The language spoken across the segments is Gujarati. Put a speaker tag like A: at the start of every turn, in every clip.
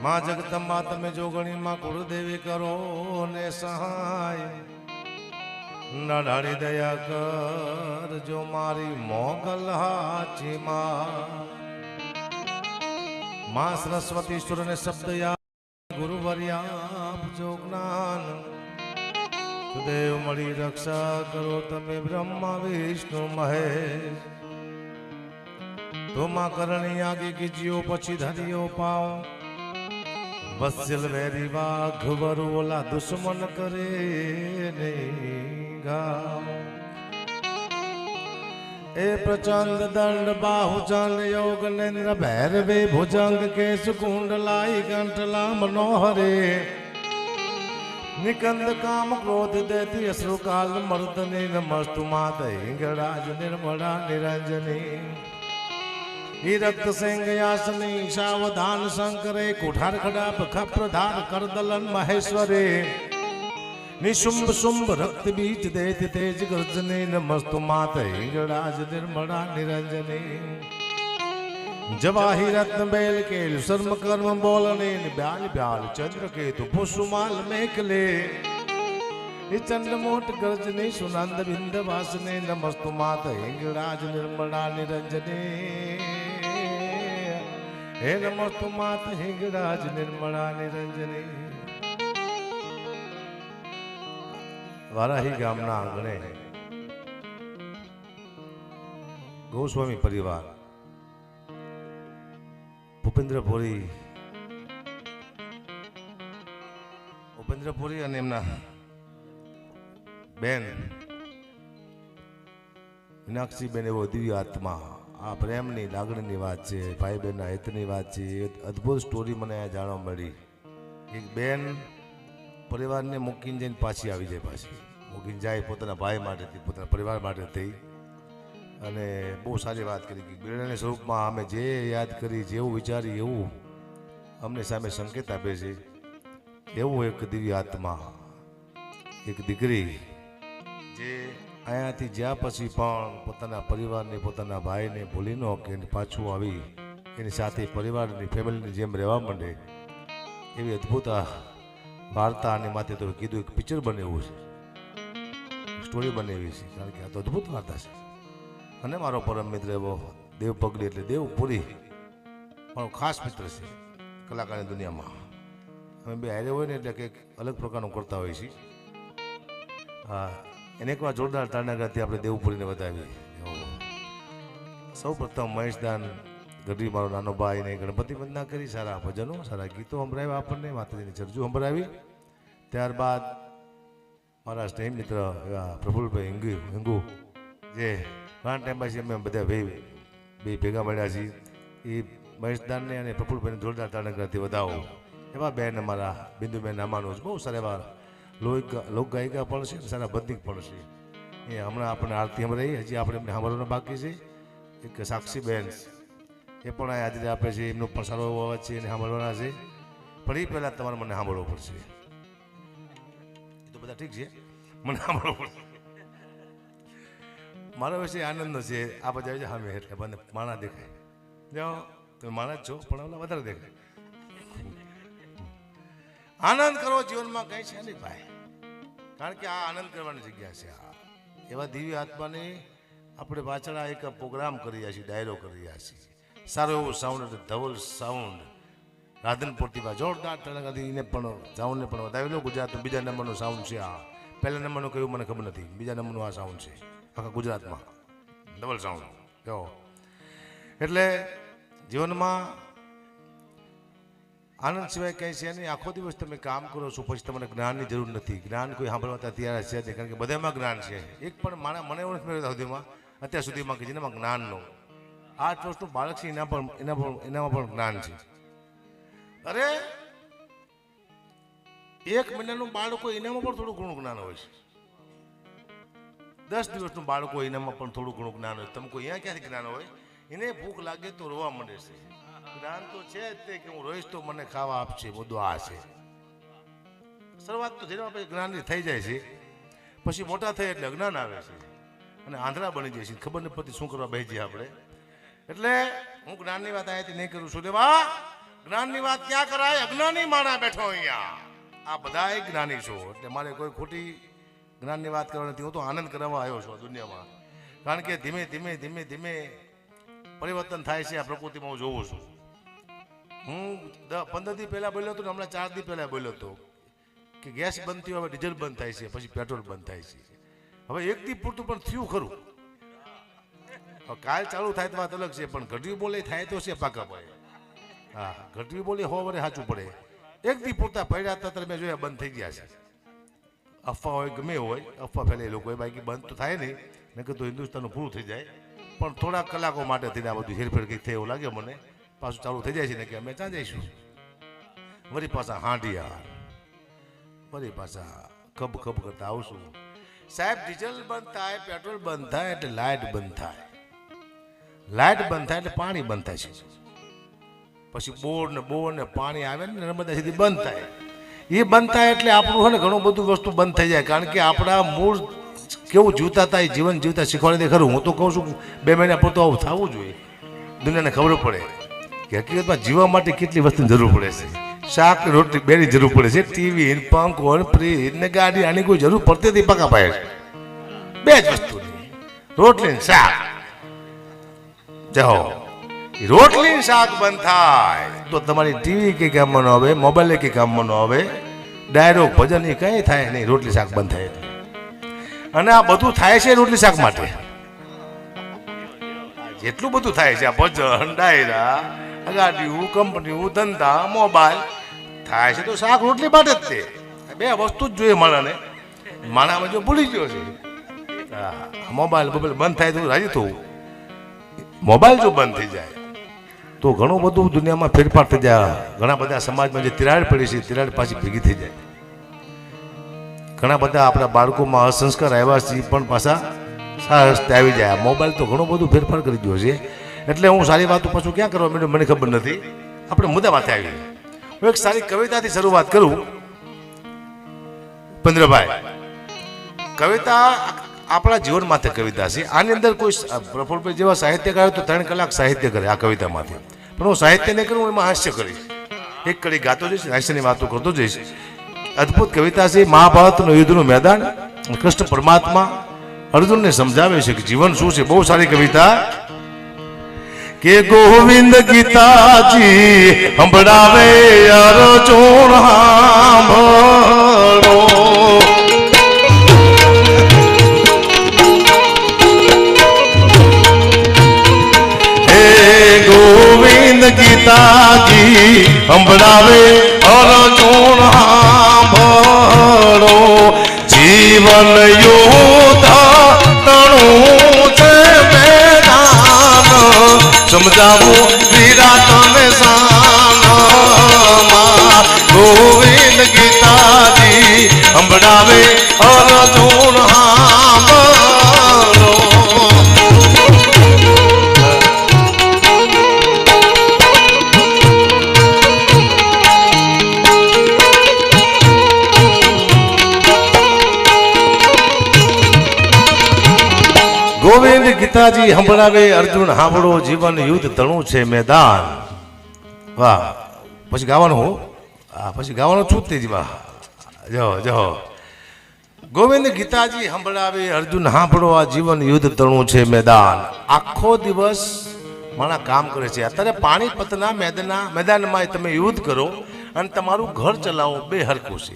A: માં જગદંબા તમે જોગણી માં કુળદેવી કરો ને સહાય નડાડી દયા કર જો મારી મોગલ હાચી માં સરસ્વતી સુર ને શબ્દ યા ગુરુવર્યા જો જ્ઞાન દેવ મળી રક્ષા કરો તમે બ્રહ્મા વિષ્ણુ મહેશ તુમા કરણી આગે કીજીઓ પછી ધરિયો પાઓ વત્સલ વેરી વાઘ વરુ ઓલા દુશ્મન કરે નહીં ગાવ એ પ્રચંડ દંડ બાહુ ચંડ યોગ નેન્દ્ર ભૈરવે ભુજંગ કેશ કુંડલાઈ કંઠલા મનોહરે નિકંદ કામ ક્રોધ દેતી અશ્રુ કાલ મર્દને નમસ્તુ માત હિંગળાજ નિર્મળા નિરંજની ही रक्त सिंह यासनी सावधान शंकरे कुठार खड़ा खप्रधान करदलन महेश्वरे निशुंभ शुंभ रक्त बीज देत तेज गर्जने नमस्तु मात हिंगड़ाज निर्मला निरंजने जवाही रत्न बेल केल सर्म कर्म बोलने ब्याल ब्याल चंद्र केतु पुष्माल मेखले चंड मोट गर्जने सुनंद बिंद वासने नमस्तु मात हिंगड़ाज निर्मला निरंजने हे नमस्तु मात हिंगड़ाज निर्मला निरंजने वाराही गामना आंगणे गोस्वामी परिवार ભૂપેન્દ્રપુરી અને એમના બેન મીનાક્ષીબેન એવો દિવ્ય આત્મા આ પ્રેમની લાગણીની વાત છે, ભાઈ બહેનના હિતની વાત છે. અદ્ભુત સ્ટોરી મને આ જાણવા મળી. એક બેન પરિવારને મૂકીને જઈને પાછી આવી જાય, પાછી મૂકીને જાય પોતાના ભાઈ માટેથી, પોતાના પરિવાર માટે થઈ. અને બહુ સારી વાત કરી કે બેડાના સ્વરૂપમાં અમે જે યાદ કરી, જેવું વિચારી એવું અમને સામે સંકેત આપે છે. એવું એક દિવ્ય આત્મા, એક દીકરી જે અહીંયાથી જ્યાં પછી પણ પોતાના પરિવારને, પોતાના ભાઈને ભૂલી ન કે પાછું આવી એની સાથે પરિવારની ફેમિલીની જેમ રહેવા માંડે, એવી અદ્ભુત વાર્તા અને માથે તો કીધું એક પિક્ચર બનેવું છે, સ્ટોરી બનેવી છે. કારણ કે આ તો અદ્ભુત વાર્તા છે. અને મારો પરમ મિત્ર એવો દેવ પગલી એટલે દેવપુરી મારો ખાસ મિત્ર છે કલાકારની દુનિયામાં. અમે બે હારે હોય ને એટલે કંઈક અલગ પ્રકારનું કરતા હોઈએ છીએ. હા, એને એકવાર જોરદાર તારનાગરથી આપણે દેવપુરીને વધાવી. સૌ પ્રથમ મહેશદાન ગઢવી મારો નાનો ભાઈ ને ગણપતિ વંદના કરી, સારા ભજનો, સારા ગીતો સંભળાવ્યા આપણને, માતાજીની ચરજુ સંભળાવી. ત્યારબાદ મારા સ્નેહી મિત્ર એવા પ્રફુલભાઈ હિંગુ જે ઘણા ટાઈમ પછી અમે બધા બે ભેગા મળ્યા છીએ, એ મહેશદાનને અને પ્રફુલભાઈને જોરદાર તારનાગરથી વધાવો. એવા બેન અમારા બિંદુબેન નામાનું બહુ સારા એવા લોકગાયિકા પણ છે, સારા ભજનિક પણ છે. એ હમણાં આપણે આરતી સંભળાઈ, હજી આપણે એમને સાંભળવાનું બાકી છે. એક સાક્ષીબેન એ પણ હાજરી આપે છે, એમનો પણ સારો એવો અવાજ છે, એને સાંભળવાના છે. પણ એ પહેલાં તમારે મને સાંભળવો પડશે. એ તો બધા ઠીક છે, મને સાંભળવો પડશે. મારો વિશે આનંદ છે. આ બધા છે સામે એટલે મને માણા દેખાય. જાઓ તમે માણા જ છો, પણ ઓલા વધારે દેખાય. આનંદ કરો જીવનમાં કંઈ છે નહીં ભાઈ, કારણ કે આ આનંદ કરવાની જગ્યા છે. એવા દિવ્ય આત્માની આપણે પાછળ એક પ્રોગ્રામ કરી રહ્યા છીએ, ડાયરો કરી રહ્યા છીએ. સારું એવું સાઉન્ડ, ધવલ સાઉન્ડ રાધનપુરથી જોરદાર તળાગાથી એને પણ સાઉન્ડને પણ વધાવેલો. ગુજરાતનું બીજા નંબરનું સાઉન્ડ છે આ. પહેલા નંબરનું કયું મને ખબર નથી, બીજા નંબરનું આ સાઉન્ડ છે આખા ગુજરાતમાં, ડબલ સાઉન્ડ. જો એટલે જીવનમાં આનંદ સિવાય કંઈ છે નહીં. આખો દિવસ તમે કામ કરો છો, પછી તમને જ્ઞાનની જરૂર નથી. જ્ઞાન કોઈ સાંભળવા અત્યારે છે નહીં, કારણ કે બધામાં જ્ઞાન છે. એક પણ મને એવું નથી મળ્યું સુધીમાં, અત્યાર સુધીમાં કે જેનામાં જ્ઞાનનું 8 વર્ષનું બાળક છે એનામાં પણ જ્ઞાન છે. અરે 1 મહિનાનું બાળક હોય એનામાં પણ થોડું ઘણું જ્ઞાન હોય છે. 10 દિવસનું બાળક હોય એનામાં પણ થોડું ઘણું જ્ઞાન હોય. તમે કોઈ અહીંયા ક્યાંથી જ્ઞાન હોય? એને ભૂખ લાગે તો રોવા માંડે છે. જ્ઞાન તો છે જ તે કે હું રોઈશ તો મને ખાવા આપશે, મુદ્દો આ છે. શરૂઆત તો જેના પછી જ્ઞાનની થઈ જાય છે, પછી મોટા થાય એટલે અજ્ઞાન આવે છે અને આંધળા બની જાય છે. ખબર નથી પડતી શું કરવા બેસી આપણે. એટલે હું જ્ઞાનની વાત અહીંયાથી નહીં કરું છું. દેવા જ્ઞાનની વાત ક્યાં કરાય? અજ્ઞાની માણા બેઠો અહીંયા. આ બધા જ્ઞાની છો એટલે મારે કોઈ ખોટી જ્ઞાનની વાત કરવા નથી. હું તો આનંદ કરવા આવ્યો છું દુનિયામાં. કારણ કે ધીમે ધીમે ધીમે ધીમે પરિવર્તન થાય છે આ પ્રકૃતિમાં. હું જોઉં છું. હું 15 દી પહેલા બોલ્યો હતો ને હમણાં 4 દી પહેલા બોલ્યો હતો કે ગેસ બંધ થયો, હવે ડીઝલ બંધ થાય છે, પછી પેટ્રોલ બંધ થાય છે. હવે એક દી પૂરતું પણ થયું ખરું. કાલ ચાલુ થાય તો વાત અલગ છે, પણ ઘટવી બોલે થાય તો છે પાકા ભાઈ. હા, ઘટવી બોલે હો વરે સાચું પડે. એક દી પૂરતા પડ્યા હતા ત્યારે મેં જોયા બંધ થઈ ગયા છે. અફવા હોય ગમે હોય, અફવા ફેલે લોકો બાકી બંધ તો થાય નહીં. મેં કીધું હિન્દુસ્તાનનું પૂરું થઈ જાય, પણ થોડા કલાકો માટે થઈને આ બધું હેરફેર કંઈક થાય એવું લાગે મને. પાછું ચાલુ થઈ જાય છે ને કે અમે ત્યાં જઈશું. વળી પાછા હાંડિયા, વળી પાછા ખબ ખબ કરતા આવશું. સાહેબ, ડીઝલ બંધ થાય, પેટ્રોલ બંધ થાય એટલે લાઇટ બંધ થાય. લાઇટ બંધ થાય એટલે પાણી બંધ થાય છે. પછી બોર ને પાણી આવે ને નર્મદા સીધી બંધ થાય. એ બંધ થાય એટલે આપણું છે ને ઘણું બધું વસ્તુ બંધ થઈ જાય. કારણ કે આપણા મૂળ કેવું જીવતા હતા એ જીવન જીવતા શીખવાડી દે ખરું. હું તો કહું છું 2 મહિના પૂરતું આવું થવું જોઈએ. દુનિયાને ખબર પડે કે હકીકતમાં જીવવા માટે કેટલી વસ્તુની જરૂર પડે છે. શાક રોટલી બેની જરૂર પડે છે. ટીવી, પંખો, ફ્રીજ ને ગાડી, આની કોઈ જરૂર પડતી હતી પાકા પાયે. 2 જ વસ્તુની, રોટલી ને શાક. જાઓ, રોટલી ને શાક બંધ થાય તો તમારી ટીવી કઈ કામમાં ન આવે, મોબાઈલ કઈ કામમાં ન આવે, ડાયરો ભજન એ કઈ થાય નહીં. રોટલી શાક બંધ થાય. અને આ બધું થાય છે રોટલી શાક માટે. જેટલું બધું થાય છે આ ભજન, ડાયરા, ગાડીઓ, કંપનીઓ, ધંધા, મોબાઈલ થાય છે તો શાક રોટલી માટે જ. તે 2 વસ્તુ જ જોઈએ માણાને. માણામાં જો ભૂલી ગયો છે મોબાઈલ બંધ થાય તો રાજી થવું. મોબાઈલ જો બંધ થઈ જાય તો ઘણું બધું દુનિયામાં ફેરફાર થઈ જાય. ઘણા બધા સમાજમાં જે તિરાડ પડી છે તિરાડ પાછી ભેગી થઈ જાય. ઘણા બધા આપણા બાળકોમાં અસંસ્કાર આવ્યા છે પણ પાછા સારા રસ્તે આવી જાય. મોબાઈલ તો ઘણું બધું ફેરફાર કરી દો છે. એટલે હું સારી વાતો પાછું ક્યાં કરવા માંડ્યો મને ખબર નથી. આપણે મુદ્દા માથે આવી. હું એક સારી કવિતાથી શરૂઆત કરું. પંદ્રભાઈ, કવિતા આપણા જીવન માથે કવિતા છે. આની અંદર કોઈ પ્રફુલ્લભાઈ જેવા સાહિત્યકાર તો 3 કલાક સાહિત્ય કરે આ કવિતામાંથી. પણ હું સાહિત્ય નહીં કરું, એમાં હાસ્ય કરીશ. એક કડી ગાતો જઈશ, હાસ્યની વાતો કરતો જઈશ. અદ્ભુત કવિતા છે. મહાભારતનું યુદ્ધનું મેદાન. કૃષ્ણ પરમાત્મા અર્જુનને સમજાવે છે કે જીવન શું છે. બહુ સારી કવિતા. કે ગોવિંદ ગીતાજી સંભળાવે અર્જુન સાંભળો. ગોવિંદ ગીતાજી સંભળાવે અર્જુન સાંભળો. જીવન યુદ્ધ તણું છે મેદાન, સમજાવું વીરા તને સાનમાં. ગોવિંદ ગીતાજી સંભળાવે અર્જુન સાંભળો. ગોવિંદ ગીતાજી સંભળાવે અર્જુન સાંભળો. જીવન યુદ્ધ તણું છે મેદાન. વાહ. પછી ગાવાનું હું પછી ગાવાનું છું તેજ. વાહ, જો જો. ગોવિંદ ગીતાજી સંભળાવે અર્જુન સાંભળો, આ જીવન યુદ્ધ તણું છે મેદાન. આખો દિવસ મારા કામ કરે છે. અત્યારે પાણીપતના મેદાનમાં તમે યુદ્ધ કરો અને તમારું ઘર ચલાવો, 2 હરખું છે.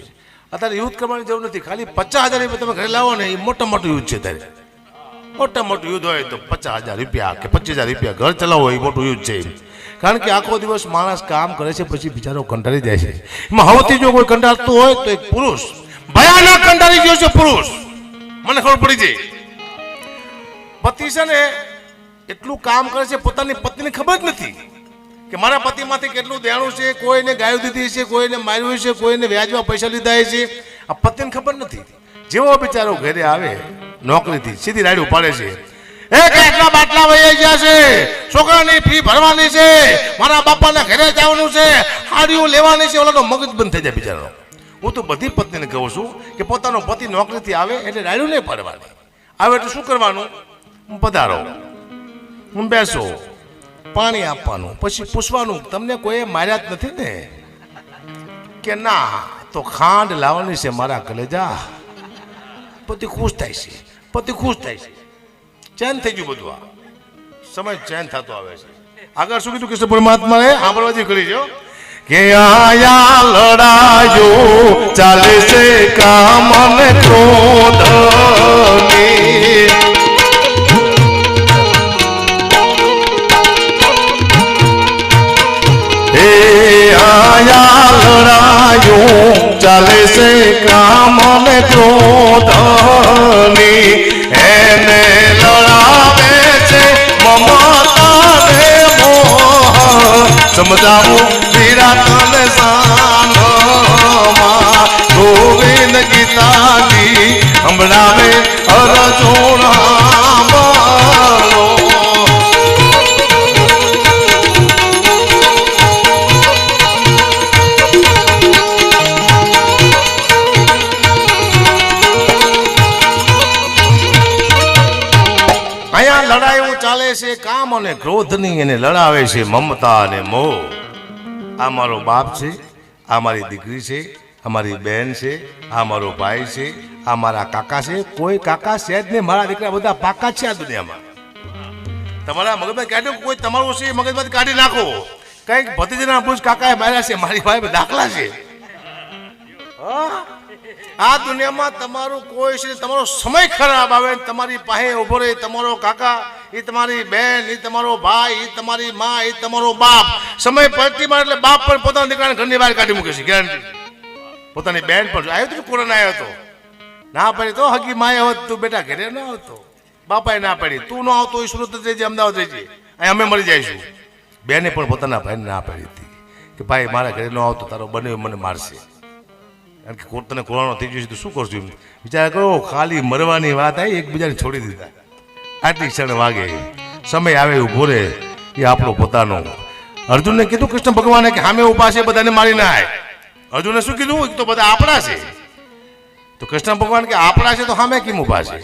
A: અત્યારે યુદ્ધ કરવાની જરૂર નથી. ખાલી 50,000 રૂપિયા તમે ઘરે લાવો ને એ મોટા મોટું યુદ્ધ છે. ત્યારે મોટા મોટું યુદ્ધ હોય તો 50,000 રૂપિયા કે 25,000 રૂપિયા ઘર ચલાવો એ મોટું યુદ્ધ છે. કારણ કે આખો દિવસ માણસ કામ કરે છે પછી બિચારો કંટાળી જાય છે. એમાં સૌથી જો કોઈ કંટાળતું હોય તો એક પુરુષ ભયાનક કંટાળી ગયો છે. પુરુષ મને ખબર પડી જાય. પતિ છે ને એટલું કામ કરે છે પોતાની પત્નીને ખબર જ નથી કે મારા પતિમાંથી કેટલું દેણું છે. કોઈને ગાયો દીધી છે, કોઈને માર્યું છે, કોઈને વ્યાજમાં પૈસા લીધા છે. આ પત્નીને ખબર નથી. જેવો બિચારો ઘરે આવે નોકરીથી સીધી રાડ્યું પાડે છે. કેટલા બાટલા વહી ગયા છે, છોકરાની ફી ભરવાની છે, મારા બાપાના ઘરે જવાનું છે, હાડીઓ લેવાની છે. ઓલાનો મગજ બંધ થઈ જાય બિચારો. હું તો બધી પત્નીને કહું છું કે પોતાનો પતિ નોકરીથી આવે એટલે રાડ્યું નહીં પાડવાની. આવે એટલે શું કરવાનું? પધારો, બેસો, પાણી આપવાનું, પછી પૂછવાનું તમને કોઈ માર્યા જ નથી ને? કે ના, તો ખાંડ લાવવાની છે મારા કલેજા. પતિ ખુશ થાય છે, પતિ ખુશ થાય છે, ચેન થઈ ગયું બધું. આ સમય ચેન થતો આવે છે. આગળ શું કીધું કૃષ્ણ પરમાત્માએ? સાંભળવાથી કરી જો કે આયા લડાયો ચાલે છે કામ અને ક્રોધની. હે આયા લડાયો ચાલે છે કામ અને ક્રોધની. એને લડાવે છે મમતા ને મોહ. સમજાવું વિરાટને સાનમાં ગોવિંદ ગીતાજી હમણાવે અર્જુન સાંભળો. અહીંયા લડાઈઓ ચાલે છે કામ અને ક્રોધની, એને લડાવે છે મમતા અને મોહ. આ મારો બાપ છે, આ મારી દીકરી છે, અમારી બહેન છે, આ મારો ભાઈ છે, આ મારા કાકા છે. કોઈ કાકા છે જ નહીં, મારા દીકરા બધા પાકા છે આ દુનિયામાં. તમારા મગજમાં કાઢ્યું કોઈ તમારું છે મગજમાંથી કાઢી નાખો. કંઈક ભતીજીના પૂછ કાકાએ માર્યા છે, મારી ભાઈ દાખલા છે. આ દુનિયામાં તમારું કોઈ છે, તમારો સમય ખરાબ આવે તમારી પાસે ઉભો રહે તમારો કાકા, એ તમારી બહેન, એ તમારો ભાઈ, એ તમારી માં, એ તમારો બાપ. સમય પલટી મારે એટલે બાપ પણ પોતાના દીકરાને ઘરની બહાર કાઢી મૂકે છે, ગેરંટી. પોતાની બહેન પણ આવ્યો હતો, કોરોના આવ્યો હતો, ના પડી તો હગી માએ હોત તું બેટા ઘરે ન આવતો. બાપાએ ના પડી, તું ન આવતો એ સુરત રહેજે, અમદાવાદ રહેજે, અહીં અમે મરી જઈશું. બેને પણ પોતાના ભાઈને ના પડી હતી કે ભાઈ મારા ઘરે ન આવતો, તારો બને મને મારશે. કારણ કે તને કોરોના થઈ ગયું છે તો શું કરશું? વિચાર કરો, ખાલી મરવાની વાત આવી, એકબીજાને છોડી દીધા. આટલી ક્ષણ વાગે, સમય આવે ઉભો રહે એ આપણો પોતાનો. અર્જુનને કીધું કૃષ્ણ ભગવાને કે સામે ઉભા છે બધાને મારી નાય. અર્જુને શું કીધું? તો બધા આપણા છે. તો કૃષ્ણ ભગવાન કે આપણા છે તો સામે કેમ ઉભા છે?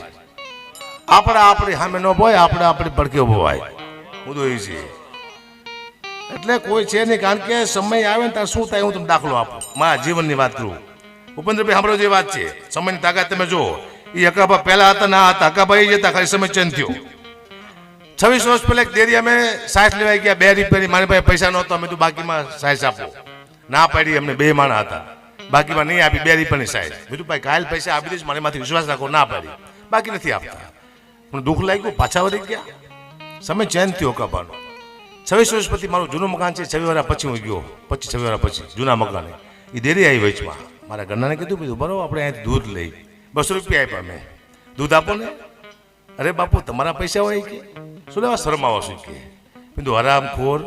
A: આપણા આપણી સામે ન બોય, આપણે આપણી પડકે ઉભો હોય. મુદ્દો એ છે. એટલે કોઈ છે નહીં, કારણ કે સમય આવે ને ત્યારે શું થાય હું તમને દાખલો આપું, મારા જીવનની વાત કરું. ઉપેન્દ્રભાઈ સાંભળો જે વાત છે, સમયની તાકાત તમે જો. એ હકાભા પહેલા હતા ના હતા, હકાભા એ જતા, ખાલી સમય ચેન્જ થયો. 26 વર્ષ પહેલા એક ડેરી અમે સાસ લેવાઈ ગયા, 2 રૂપિયાની. મારી પાસે પૈસા નહોતો, અમે તો બાકીમાં સાસ આપો. ના પાડી, અમને 2 માણા હતા, બાકીમાં નહીં આપી, 2 રૂપિયાની સાસ. બીજું ભાઈ કાલ પૈસા આપી દઈશ, મારી માંથી વિશ્વાસ રાખો. ના પાડી, બાકી નથી આપતા. પણ દુઃખ લાગ્યું, પાછા વળી ગયા. સમય ચેન્જ થયો હકાભાનો. 26 વર્ષ પછી મારું જૂનું મકાન છે, 26 વર્ષ પછી હું ગયો, 26 વર્ષ પછી જૂના મકાને એ ડેરી આવી વચમાં. મારા ઘરનાને કીધું બરોબર આપણે અહીંથી દૂધ લઈ, 200 રૂપિયા આપ્યા મેં. દૂધ આપો ને. અરે બાપુ તમારા પૈસા હોય કે શું લેવા શરમ આવો છું કે? કીધું હરામ ખોર,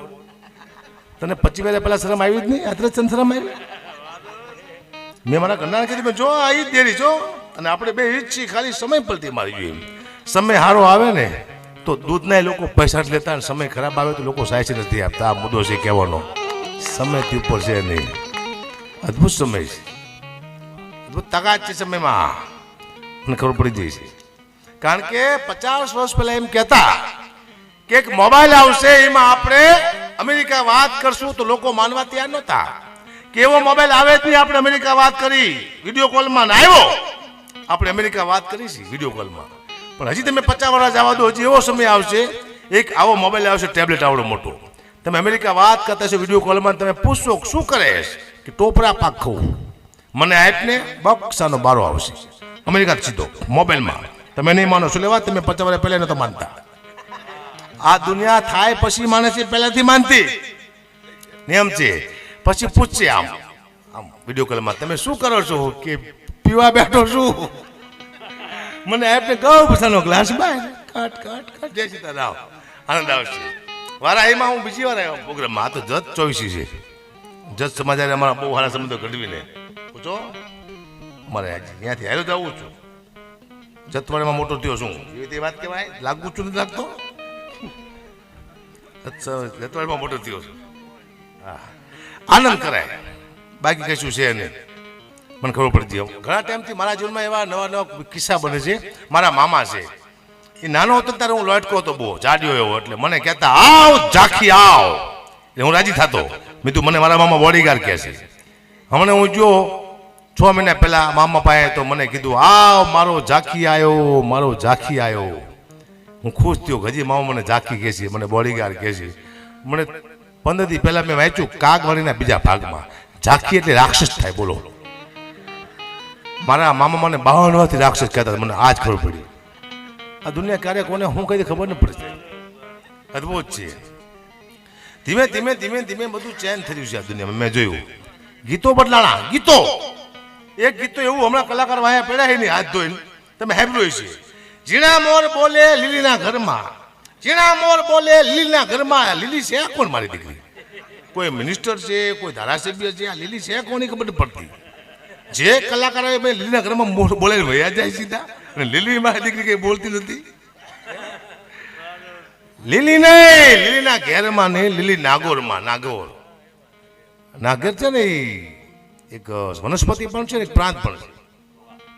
A: તને 25 વર્ષ પહેલા શરમ આવી જ નહીં, અત્યારે તને શરમ આવી? મેં મારા ઘરનાને કીધું જો આ જ ડેરી જો, અને આપણે બે જ છીએ, ખાલી સમય પડતી મારી જોઈએ. સમય સારો આવે ને તો દૂધના લોકો પૈસા જ લેતા, સમય ખરાબ આવે તો લોકો સાયસ નથી આપતા. આ મુદ્દો છે કહેવાનો. સમયથી ઉપર છે નહીં. અદ્ભુત સમય છે, અદ્ભુત તાકાત છે સમયમાં, મને ખબર પડી જાય છે. કારણ કે 50 વર્ષ પહેલા એમ કહેતા કે એક મોબાઈલ આવશે, એમાં આપણે અમેરિકા વાત કરશું તો લોકો માનવા તૈયાર નહોતા. કે એવો મોબાઈલ આવે જ નહીં, આપણે અમેરિકા વાત કરી વિડીયો કોલમાં. ના આવ્યો, આપણે અમેરિકા વાત કરી છે વિડીયો કોલમાં. પણ હજી તમે 50 વર્ષ જવા દો, હજી એવો સમય આવશે, એક આવો મોબાઈલ આવશે, ટેબ્લેટ આવડો મોટો. તમે અમેરિકા વાત કરતા છો વિડીયો કોલમાં, તમે પૂછશો શું કરે કે ટોપરા પાક ખાવું, મને આપને બક્સાનો બારો આવશે. અમેરિકા સીધો મોબાઈલમાં. તમે નહીં માનો, શું લેવા? તમે 50 વર્ષ પહેલા નતો માનતા. આ દુનિયા થાય પછી માણસ પહેલાથી માનતી નિયમ છે. પછી પૂછશે આમ આમ વિડીયો કોલમાં, તમે શું કરો છો? કે પીવા બેઠો છું. મને આપને કહું પછાનો ગ્લાસ બાય કાટ કાટ કાટ. જય સીતારામ. આનંદ આવશે. વારા એમાં હું બીજી વાર આવ્યો પ્રોગ્રામમાં. આ તો જત 24 છે. જત સમાચાર અમારા બહુ સારા સંબંધો ઘડવીને પૂછો. મારે ત્યાંથી હાલો જવું છું. જતવાડીમાં મોટો થયો છું, એવી રીતે વાત કહેવાય. લાગુ છું નથી લાગતો? જતવાડીમાં મોટો થયો છું. હા, આનંદ કરાય, બાકી કશું છે નહીં. મને ખબર પડતી. ઘણા ટાઈમથી મારા જીવનમાં એવા નવા નવા કિસ્સા બને છે. મારા મામા છે, એ નાનો હતો ત્યારે હું લટકો હતો બહુ જાડ્યો એવો, એટલે મને કહેતા આવ ઝાંખી આવ, એટલે હું રાજી થતો. મેં તું મને મારા મામા બોડીગાર્ડ કહે છે. હમણાં હું જો 6 મહિના પહેલા મામા પાસે તો મને કીધું આવ મારો ઝાંખી આવ્યો, મારો ઝાંખી આવ્યો. હું ખુશ થયો, હજી મામા મને ઝાંખી કહે છે, મને બોડીગાર્ડ કહે છે. મને 15 દી પહેલા મેં વાંચ્યું કાગવાણીના બીજા ભાગમાં, ઝાંખી એટલે રાક્ષસ થાય. બોલો, મારા મામા મને 52 વર્ષથી રાક્ષસ કહેતા, મને આજ ખબર પડી. આ દુનિયા ક્યારે કોને હું કઈ ખબર ન પડશે. અદભુત છે. ધીમે ધીમે ધીમે ધીમે બધું ચેન્જ થયું છે આ દુનિયામાં. મેં જોયું ગીતો બદલાણા, ગીતો એક ગીતો એવું હમણાં કલાકાર વાયા પડ્યા નહીં હાથ ધોઈને, તમે સાંભળ્યું છે. ઝીણા મોર બોલે લીલીના ઘરમાં, ઝીણા મોર બોલે લીલીના ઘરમાં. લીલી છે કોણ મારી દીકરી? કોઈ મિનિસ્ટર છે, કોઈ ધારાસભ્ય છે? આ લીલી છે કોની ખબર નથી પડતી. જે કલાકારો મેં લીલીના ઘરમાં બોલે વયા જાય સીધા, અને લીલી મારી દીકરી કઈ બોલતી નથી. લીલી નહીં, લીલીના ઘેરમાં નહીં, લીલી નાગોરમાં. નાગોર નાગર છે ને એ એક વનસ્પતિ પણ છે ને એક પ્રાંત પણ છે.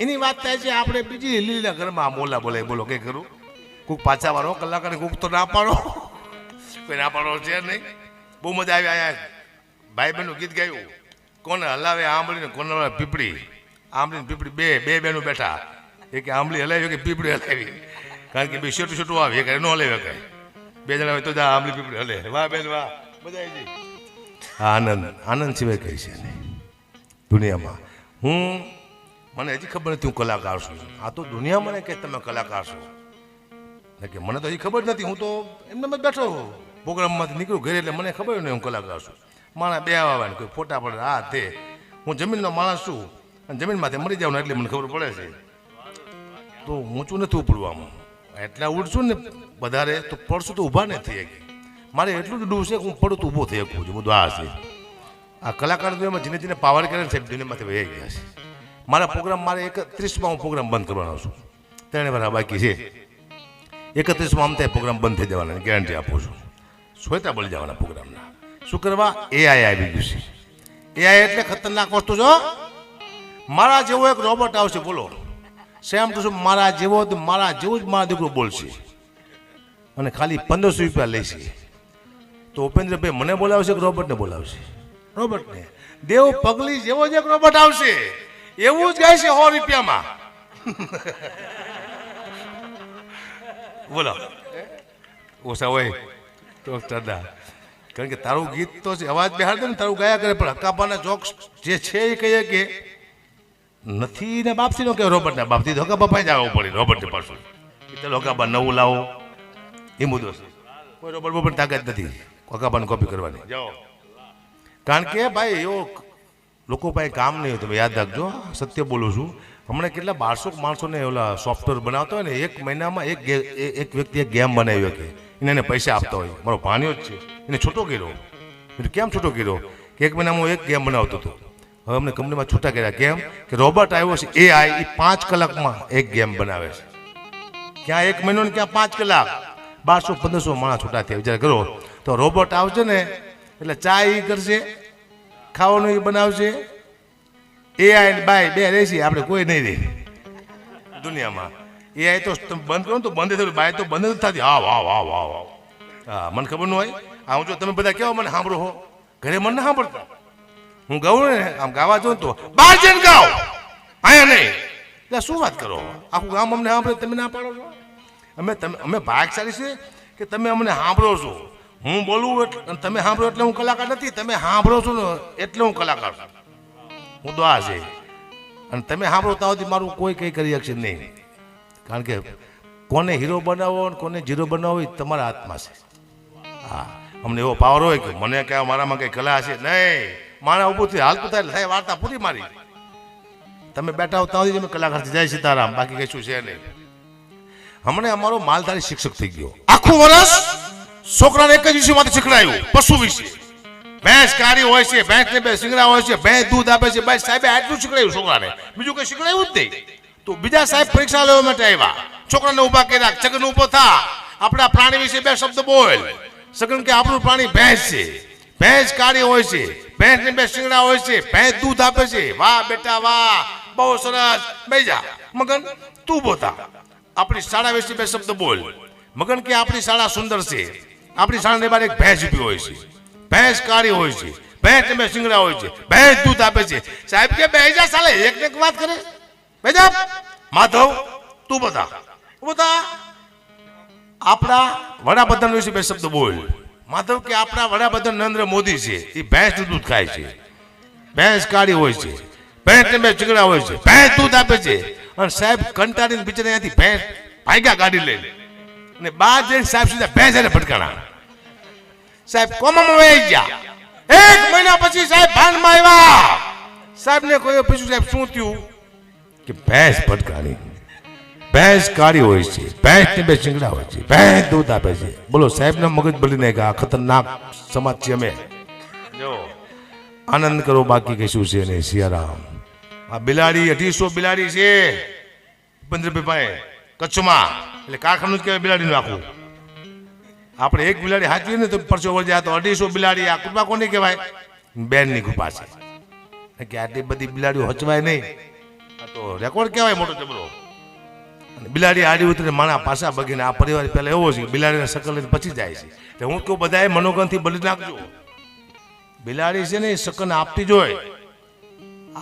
A: એની વાત થાય છે. આપણે બીજી લીલીના ઘરમાં મોલા બોલે. બોલો કઈ કરું? કોઈક પાછા વાળો કલાકાર, કોઈક તો ના પાડો, કોઈ ના પાડો છે નહીં. બહુ મજા આવી. આયા ભાઈ બહેનનું ગીત ગાયું, કોને હલાવે આંબળી ને કોને હલાવે પીપળી. આંબળી ને પીપળી બે બહેનો બેઠા, એક આંબળી હલાવી કે પીપળી હલાવી, કારણ કે બે છોટું છોટું આવે, એક ન હલાવે કાંઈ. 2 જણા હોય તો આંબળી પીપળી હલે. વાહ બેન વાહ, મજા આવી ગઈ. આનંદ, આનંદ સિવાય કઈ છે નહીં દુનિયામાં. મને હજી ખબર નથી હું કલાકાર છું. આ તો દુનિયા મને કે તમે કલાકાર છો, કે મને તો હજી ખબર નથી. હું તો એમને જ બેઠો પ્રોગ્રામમાંથી નીકળું ઘરે, એટલે મને ખબર નહીં હું કલાકાર છું. માણસ બે આવે ને કોઈ ફોટા પડે, આ તે. હું જમીનનો માણસ છું, અને જમીનમાંથી મરી જાઉં ને એટલે મને ખબર પડે છે. તો ઊંચું નથી ઉપડવું. આમ એટલા ઉડશું ને વધારે તો પડશું તો ઊભા નથી થઈ ગઈ. મારે એટલું જ ડૂબ છે કે હું પડું તો ઊભો થઈ શકું છું. બધું આ છે. આ કલાકાર દુનિયામાં જેને જેને પાવર કરે ને સાહેબ દુનિયામાંથી વહી ગયા છે. મારા પ્રોગ્રામ, મારે 31માં હું પ્રોગ્રામ બંધ કરવાનો છું. 3 વાર બાકી છે. 31માં આમ થાય પ્રોગ્રામ બંધ થઈ જવાના, ગેરંટી આપું છું. સોયતા બળી જવાના પ્રોગ્રામના. શું કરવા? એઆઈ આવી ગયું છે. એઆઈ એટલે ખતરનાક વસ્તુ છો. મારા જેવો એક રોબોટ આવશે. બોલો સેમ ટુ મારા જેવો જ મારા દીકરો બોલશે, અને ખાલી 1500 રૂપિયા લેશે. તો ઉપેન્દ્રભાઈ મને બોલાવશે કે રોબોટને બોલાવશે? રોબોટને. દેવ પગલી જેવો જ એક રોબોટ આવશે, એવું જ ગાય છે 100 રૂપિયામાં. બોલો ઓછા હોય તો દાદા, કારણ કે તારું ગીત તો અવાજ બેહાડ દે ને, તારું ગાયા કરે. પણ હકાબાના જોક્સ જે છે એ કહીએ કે નથી ને બાપથી નો કે રોબોટના બાપથી તો હકાબા પાસે જ આવવું પડે. રોબોટની પાછું ચાલો હકાબા નવું લાવો એ મુદ્દો છે. કોઈ રોબોટ પણ તાકાત નથી હકાબાને કોપી કરવાની. જાઓ, કારણ કે ભાઈ એવો લોકો પાસે કામ નહીં હોય. તમે યાદ રાખજો, સત્ય બોલું છું. હમણાં કેટલા 1200 માણસોને ઓલા સોફ્ટવેર બનાવતા હોય ને, 1 મહિનામાં એક વ્યક્તિ એક ગેમ બનાવી શકે, એને પૈસા આપતા હોય. મારો ભાણ્યો જ છે, એને છૂટો કર્યો. કેમ છૂટો કર્યો? કે 1 મહિનામાં હું એક ગેમ બનાવતો હતો. હવે અમને કંપનીમાં છૂટા કર્યા. કેમ? કે રોબોટ આવ્યો છે એઆઈ, એ 5 કલાકમાં એક ગેમ બનાવે છે. ક્યાં 1 મહિનો ને ક્યાં 5 કલાક? 1200-1500 માણસ છૂટા થયા. વિચાર કરો. તો રોબોટ આવશે ને એટલે ચા એ કરશે, ખાવાનું એ બનાવશે. એઆઈ બાય બે રહેશે, આપણે કોઈ નહીં રહે દુનિયામાં. એઆઈ તો બંધ કરો તો બંધ થયું, બાય તો બંધ નથી થતી. હા વાહ વાહ વાહ વાહ. હા, મને ખબર ન હોય. આ હું જો તમે બધા કેવો મને સાંભળો હો, ઘરે મને ના સાંભળતા. હું ગાઉં ને આમ ગાવા જાઉં તો બહાર જઈને ગાઓ, અહીંયા નહીં. એટલે શું વાત કરો? આખું ગામ અમને સાંભળે, તમે ના પાડો છો? અમે ભાગશાળી છે કે તમે અમને સાંભળો છો. હું બોલું એટલે તમે સાંભળો એટલે હું કલાકાર નથી. તમે સાંભળો છો ને એટલે હું કલાકાર છું. હું તો આ છે. અને તમે સાંભળો ત્યાં સુધી મારું કોઈ કંઈ કરી શકશે નહીં. કારણ કે કોને હીરો બનાવો અને કોને જીરો બનાવો એ તમારા હાથમાં છે. હા, અમને એવો પાવર હોય કે મને કહેવા મારામાં કંઈ કલા છે નહીં. મારા ઉપરથી હાલતું થાય વાર્તા પૂરી મારી. તમે બેઠા હો ત્યાં સુધી તમે કલાકારથી જાય સીતારામ, બાકી કઈ શું છે નહીં. હમણાં અમારો માલધારી શિક્ષક થઈ ગયો. આખું વર્ષ છોકરાને એક જ વિષય માટે શીખડાયું, પશુ વિશે. ભેંસ કાળી હોય છે, ભેંસને 2 શિંગડા હોય છે, ભેંસ દૂધ આપે છે. બસ સાહેબે આટલું શીખડાયું છોકરાને, બીજું કઈ શીખડાયું જ નહીં. તો બીજા સાહેબ પરીક્ષા લેવા માટે આવ્યા. છોકરાને ઉભા કર્યા, સગન ઉભો થા, આપણા પ્રાણી વિશે 2 શબ્દ બોલ. સગન કે આપણું પ્રાણી ભેંસ છે, ભેંસ કાળી હોય છે, ભેંસને 2 શિંગડા હોય છે, ભેંસ દૂધ આપે છે. વાહ બેટા વાહ, બહુ સરસ. બેજા મગન તું ઉભો થા. આપણી શાળા વિશે બે શબ્દ બોલ. મગન કે આપણી શાળા સુંદર છે. આપણી શાળાની બહાર એક ભેંસ ઊભી હોય છે. ભેંસ કાળી હોય છે. ભેંસ તમે સિંગડા હોય છે. ભેંસ દૂધ આપે છે. સાહેબ કે બેજા સાલે એક ને એક વાત કરે. બેજા માધવ તું બતા આપણા વડાપ્રધાન વિશે બે શબ્દ બોલ. માધવ કે આપણા વડાપ્રધાન નરેન્દ્ર મોદી છે એ ભેંસનું દૂધ ખાય છે. ભેંસ કાળી હોય છે. ભેંસ બે ચીકડા હોય છે. ભેંસ દૂધ આપે છે. અને સાહેબ કંટાળીને બિચારા અહીંયાથી ભેંસ ભાગ્યા ગાડી લઈને અને બહાર જઈને સાહેબ સીધા ભેંસ એને ભટકાણા. સાહેબ કોમામાં વહી ગયા. 1 મહિના પછી સાહેબ ભાનમાં આવ્યા. સાહેબને કોઈ પૂછ્યું સાહેબ શું થયું કે ભેંસ ભટકાણી. ભેંસ કાળી હોય છે. ભેંસ બે ચીંગડા હોય છે. ભેંસ દૂધ આપે છે. બોલો સાહેબના મગજ બળીને ગયા. ખતરનાક સમાજ છે અમે. જો આનંદ કરો બાકી કશું છે નહીં. સિયારામ આ બિલાડી 1800 બિલાડી છે 15 ભાઈ કચ્છમાં. એટલે કારખાનું જ કહેવાય બિલાડીનું આખું. આપણે એક બિલાડી હાચવી ને તો પરસો વળી જાય તો 250 બિલાડી. આ કૃપા કોની કહેવાય? બેનની કૃપા છે કે આટલી બધી બિલાડીઓ હચવાય નહીં. આ તો રેકોર્ડ કહેવાય મોટો જબરો. બિલાડી આડી ઉતરે માણા પાછા બગીને. આ પરિવાર પહેલા એવો છે બિલાડીને શકલ પછી જાય છે. એટલે હું કહું બધાએ મનોગણથી બદલી નાખજો. બિલાડી છે ને એ શકન આપતી જોઈએ.